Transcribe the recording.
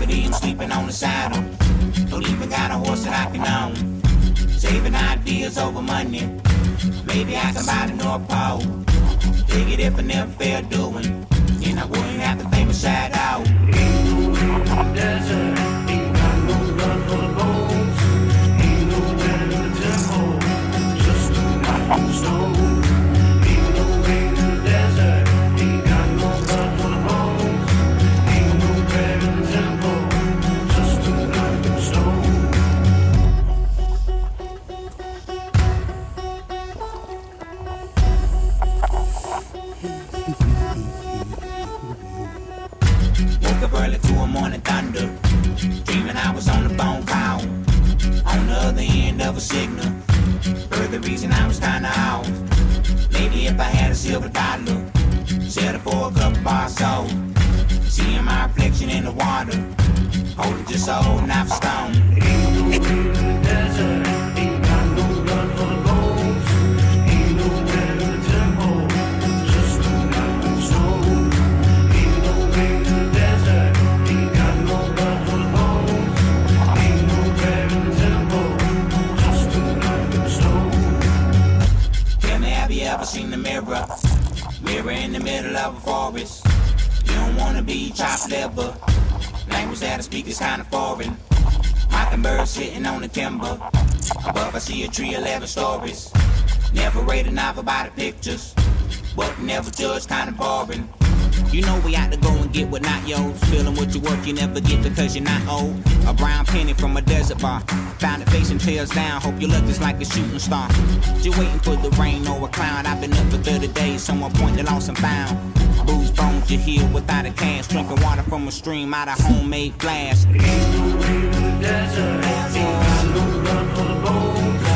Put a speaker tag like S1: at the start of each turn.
S1: of them sleeping on the saddle. Don't even got a horse that I can own. Saving ideas over money. Maybe I can buy the North Pole. Dig it if I never fail doing. And I wouldn't have to pay my shadow.
S2: Ain't no way in the desert. Ain't got no love for the bones. Ain't nowhere in the temple. Just a mountain stone. Ain't no way in the desert. Ain't got no love for the bones. Ain't nowhere in the temple. Just a mountain stone.
S1: Woke up early to a morning thunder. Dreaming I was on the phone call. On the other end of a signal. Heard the reason I was kinda off. Maybe if I had a silver dollar. Sell it for a couple bars sold. Seeing my reflection in the water. Holding just so old, not for stone.
S2: Ain't no way in the desert. Ain't got no love for the bones. Ain't nowhere in the temple. Just a mountain stone. Ain't no way in the desert. Ain't got no love for the bones. Ain't nowhere in the temple. Just a mountain stone.
S1: Tell me, have you ever seen the mirror? Mirror in the middle of a forest. You don't wanna be chopped liver. Language that I speak is kinda foreign. Mockingbird sitting on the timber. Above I see a tree 11 stories. Never rate a novel by the pictures. But never judge, kinda boring. You know we out to go and get what not yours. Feeling what you work you never get because you're not old. A brown penny from a desert bar. Found it facing tails down. Hope your luck is like a shooting star. Just waiting for the rain or a cloud. I've been up for 30 days. Someone pointed lost and found. Bruised bones you heal without a cast. Drinking water from a stream out of homemade flask.
S2: Ain't no way in the desert. Ain't got no love for the bones.